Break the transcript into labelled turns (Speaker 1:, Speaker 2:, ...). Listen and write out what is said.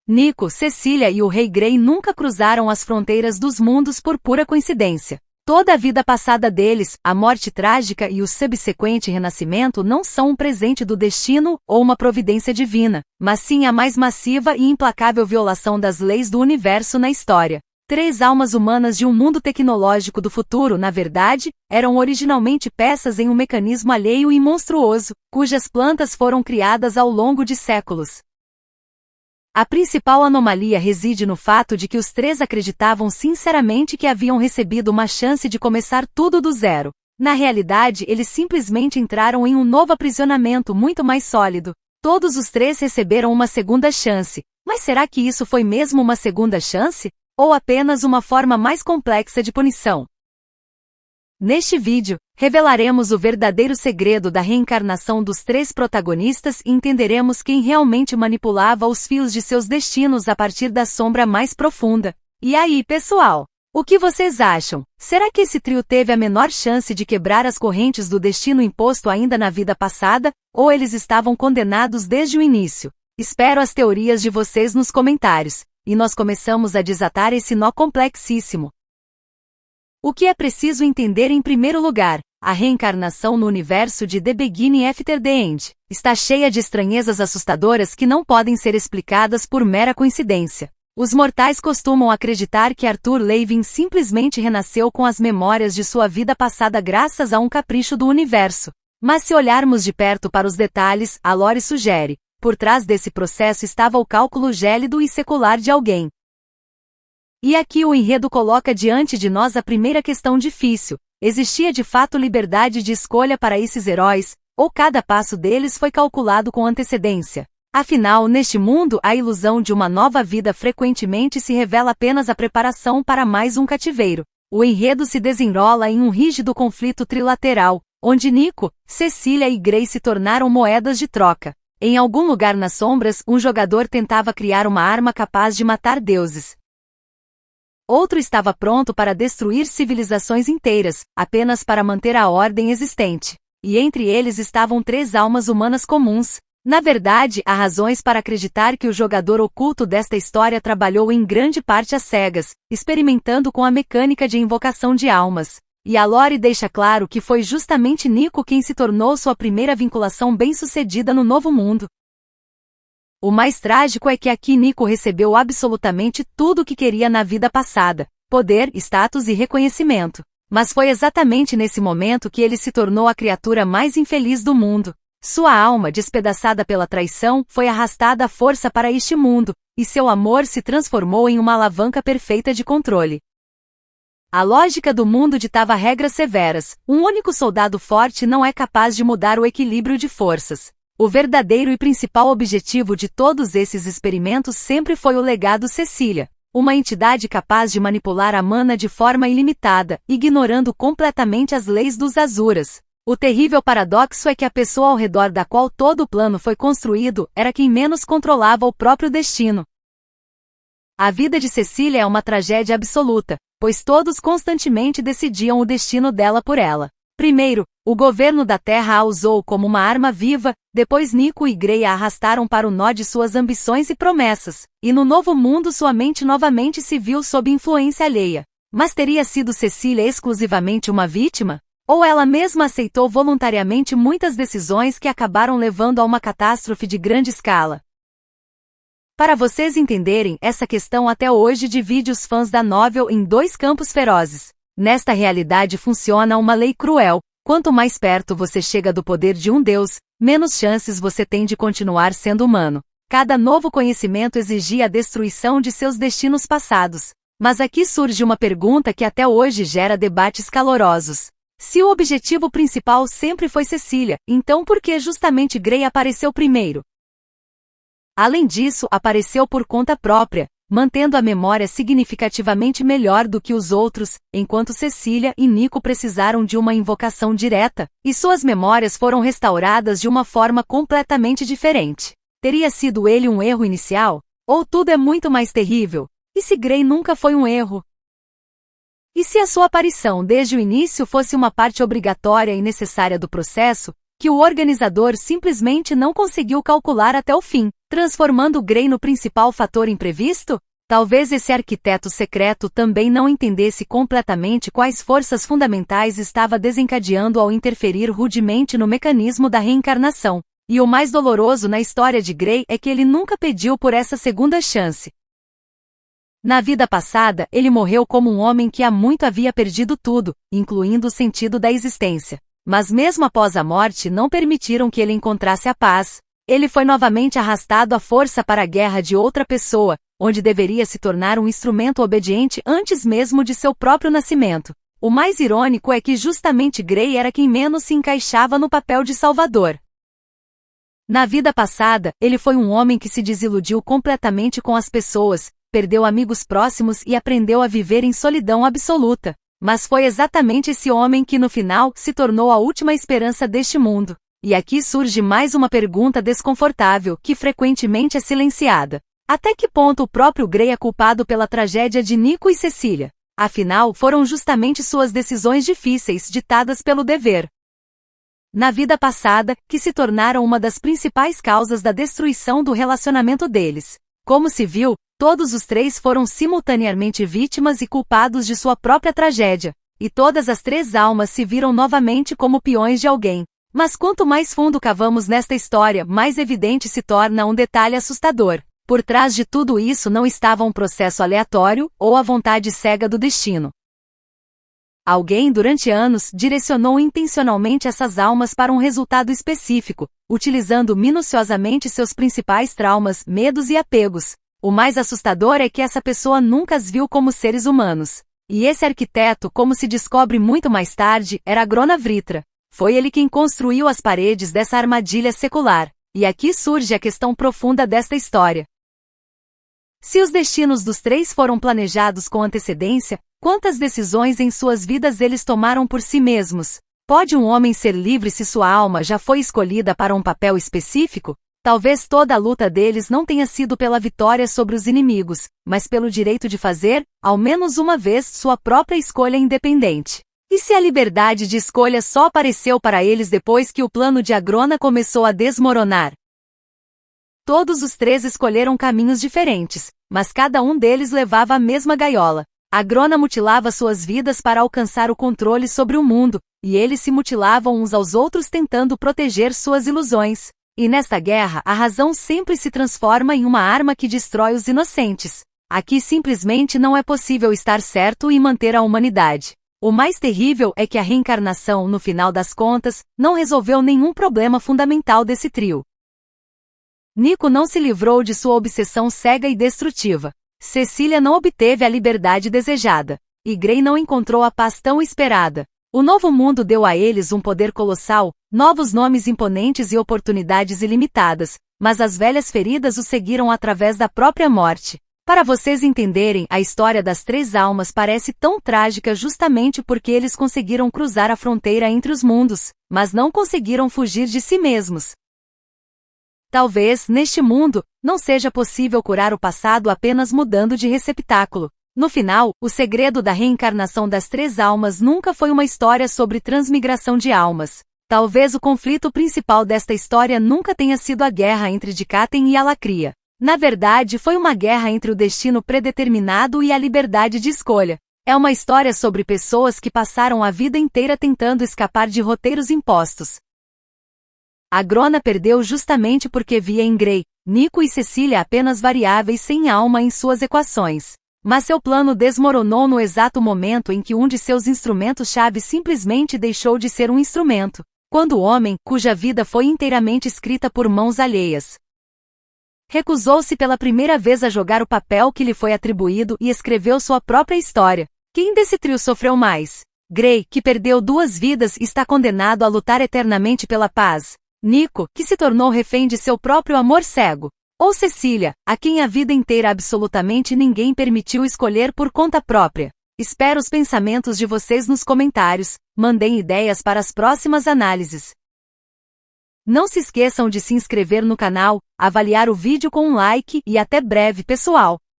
Speaker 1: Nico, Cecília e o Rei Grey nunca cruzaram as fronteiras dos mundos por pura coincidência. Toda a vida passada deles, a morte trágica e o subsequente renascimento não são um presente do destino ou uma providência divina, mas sim a mais massiva e implacável violação das leis do universo na história. 3 almas humanas de um mundo tecnológico do futuro, na verdade, eram originalmente peças em um mecanismo alheio e monstruoso, cujas plantas foram criadas ao longo de séculos. A principal anomalia reside no fato de que os 3 acreditavam sinceramente que haviam recebido uma chance de começar tudo do zero. Na realidade, eles simplesmente entraram em um novo aprisionamento muito mais sólido. Todos os 3 receberam uma segunda chance. Mas será que isso foi mesmo uma segunda chance? Ou apenas uma forma mais complexa de punição? Neste vídeo, revelaremos o verdadeiro segredo da reencarnação dos 3 protagonistas e entenderemos quem realmente manipulava os fios de seus destinos a partir da sombra mais profunda. E aí, pessoal? O que vocês acham? Será que esse trio teve a menor chance de quebrar as correntes do destino imposto ainda na vida passada, ou eles estavam condenados desde o início? Espero as teorias de vocês nos comentários, e nós começamos a desatar esse nó complexíssimo. O que é preciso entender em primeiro lugar? A reencarnação no universo de The Beginning After the End está cheia de estranhezas assustadoras que não podem ser explicadas por mera coincidência. Os mortais costumam acreditar que Arthur Levin simplesmente renasceu com as memórias de sua vida passada graças a um capricho do universo. Mas se olharmos de perto para os detalhes, a lore sugere, por trás desse processo estava o cálculo gélido e secular de alguém. E aqui o enredo coloca diante de nós a primeira questão difícil. Existia de fato liberdade de escolha para esses heróis, ou cada passo deles foi calculado com antecedência? Afinal, neste mundo, a ilusão de uma nova vida frequentemente se revela apenas a preparação para mais um cativeiro. O enredo se desenrola em um rígido conflito trilateral, onde Nico, Cecília e Grey se tornaram moedas de troca. Em algum lugar nas sombras, um jogador tentava criar uma arma capaz de matar deuses. Outro estava pronto para destruir civilizações inteiras, apenas para manter a ordem existente. E entre eles estavam 3 almas humanas comuns. Na verdade, há razões para acreditar que o jogador oculto desta história trabalhou em grande parte às cegas, experimentando com a mecânica de invocação de almas. E a lore deixa claro que foi justamente Nico quem se tornou sua primeira vinculação bem-sucedida no novo mundo. O mais trágico é que aqui Nico recebeu absolutamente tudo o que queria na vida passada: poder, status e reconhecimento. Mas foi exatamente nesse momento que ele se tornou a criatura mais infeliz do mundo. Sua alma, despedaçada pela traição, foi arrastada à força para este mundo, e seu amor se transformou em uma alavanca perfeita de controle. A lógica do mundo ditava regras severas. Um único soldado forte não é capaz de mudar o equilíbrio de forças. O verdadeiro e principal objetivo de todos esses experimentos sempre foi o legado Cecília, uma entidade capaz de manipular a mana de forma ilimitada, ignorando completamente as leis dos Azuras. O terrível paradoxo é que a pessoa ao redor da qual todo o plano foi construído era quem menos controlava o próprio destino. A vida de Cecília é uma tragédia absoluta, pois todos constantemente decidiam o destino dela por ela. Primeiro, o governo da Terra a usou como uma arma viva, depois Nico e Grey a arrastaram para o nó de suas ambições e promessas, e no novo mundo sua mente novamente se viu sob influência alheia. Mas teria sido Cecília exclusivamente uma vítima? Ou ela mesma aceitou voluntariamente muitas decisões que acabaram levando a uma catástrofe de grande escala? Para vocês entenderem, essa questão até hoje divide os fãs da novel em 2 campos ferozes. Nesta realidade funciona uma lei cruel: quanto mais perto você chega do poder de um deus, menos chances você tem de continuar sendo humano. Cada novo conhecimento exigia a destruição de seus destinos passados. Mas aqui surge uma pergunta que até hoje gera debates calorosos. Se o objetivo principal sempre foi Cecília, então por que justamente Grey apareceu primeiro? Além disso, apareceu por conta própria, mantendo a memória significativamente melhor do que os outros, enquanto Cecília e Nico precisaram de uma invocação direta, e suas memórias foram restauradas de uma forma completamente diferente. Teria sido ele um erro inicial? Ou tudo é muito mais terrível? E se Grey nunca foi um erro? E se a sua aparição desde o início fosse uma parte obrigatória e necessária do processo, que o organizador simplesmente não conseguiu calcular até o fim, transformando Grey no principal fator imprevisto? Talvez esse arquiteto secreto também não entendesse completamente quais forças fundamentais estava desencadeando ao interferir rudemente no mecanismo da reencarnação. E o mais doloroso na história de Grey é que ele nunca pediu por essa segunda chance. Na vida passada, ele morreu como um homem que há muito havia perdido tudo, incluindo o sentido da existência. Mas mesmo após a morte não permitiram que ele encontrasse a paz. Ele foi novamente arrastado à força para a guerra de outra pessoa, onde deveria se tornar um instrumento obediente antes mesmo de seu próprio nascimento. O mais irônico é que justamente Grey era quem menos se encaixava no papel de salvador. Na vida passada, ele foi um homem que se desiludiu completamente com as pessoas, perdeu amigos próximos e aprendeu a viver em solidão absoluta. Mas foi exatamente esse homem que no final se tornou a última esperança deste mundo. E aqui surge mais uma pergunta desconfortável, que frequentemente é silenciada. Até que ponto o próprio Grey é culpado pela tragédia de Nico e Cecília? Afinal, foram justamente suas decisões difíceis, ditadas pelo dever na vida passada, que se tornaram uma das principais causas da destruição do relacionamento deles. Como se viu, todos os três foram simultaneamente vítimas e culpados de sua própria tragédia, e todas as três almas se viram novamente como peões de alguém. Mas quanto mais fundo cavamos nesta história, mais evidente se torna um detalhe assustador. Por trás de tudo isso não estava um processo aleatório, ou a vontade cega do destino. Alguém durante anos direcionou intencionalmente essas almas para um resultado específico, utilizando minuciosamente seus principais traumas, medos e apegos. O mais assustador é que essa pessoa nunca as viu como seres humanos. E esse arquiteto, como se descobre muito mais tarde, era Grona Vritra. Foi ele quem construiu as paredes dessa armadilha secular. E aqui surge a questão profunda desta história. Se os destinos dos três foram planejados com antecedência, quantas decisões em suas vidas eles tomaram por si mesmos? Pode um homem ser livre se sua alma já foi escolhida para um papel específico? Talvez toda a luta deles não tenha sido pela vitória sobre os inimigos, mas pelo direito de fazer, ao menos uma vez, sua própria escolha independente. E se a liberdade de escolha só apareceu para eles depois que o plano de Agrona começou a desmoronar? Todos os três escolheram caminhos diferentes, mas cada um deles levava a mesma gaiola. Agrona mutilava suas vidas para alcançar o controle sobre o mundo, e eles se mutilavam uns aos outros tentando proteger suas ilusões. E nesta guerra, a razão sempre se transforma em uma arma que destrói os inocentes. Aqui simplesmente não é possível estar certo e manter a humanidade. O mais terrível é que a reencarnação, no final das contas, não resolveu nenhum problema fundamental desse trio. Nico não se livrou de sua obsessão cega e destrutiva. Cecília não obteve a liberdade desejada. E Grey não encontrou a paz tão esperada. O novo mundo deu a eles um poder colossal, novos nomes imponentes e oportunidades ilimitadas, mas as velhas feridas os seguiram através da própria morte. Para vocês entenderem, a história das três almas parece tão trágica justamente porque eles conseguiram cruzar a fronteira entre os mundos, mas não conseguiram fugir de si mesmos. Talvez, neste mundo, não seja possível curar o passado apenas mudando de receptáculo. No final, o segredo da reencarnação das três almas nunca foi uma história sobre transmigração de almas. Talvez o conflito principal desta história nunca tenha sido a guerra entre Dikaten e Alakria. Na verdade, foi uma guerra entre o destino predeterminado e a liberdade de escolha. É uma história sobre pessoas que passaram a vida inteira tentando escapar de roteiros impostos. Agrona perdeu justamente porque via em Grey, Nico e Cecília apenas variáveis sem alma em suas equações. Mas seu plano desmoronou no exato momento em que um de seus instrumentos-chave simplesmente deixou de ser um instrumento. Quando o homem, cuja vida foi inteiramente escrita por mãos alheias, recusou-se pela primeira vez a jogar o papel que lhe foi atribuído e escreveu sua própria história. Quem desse trio sofreu mais? Grey, que perdeu 2 vidas e está condenado a lutar eternamente pela paz. Nico, que se tornou refém de seu próprio amor cego. Ou Cecília, a quem a vida inteira absolutamente ninguém permitiu escolher por conta própria. Espero os pensamentos de vocês nos comentários, mandem ideias para as próximas análises. Não se esqueçam de se inscrever no canal, avaliar o vídeo com um like e até breve, pessoal!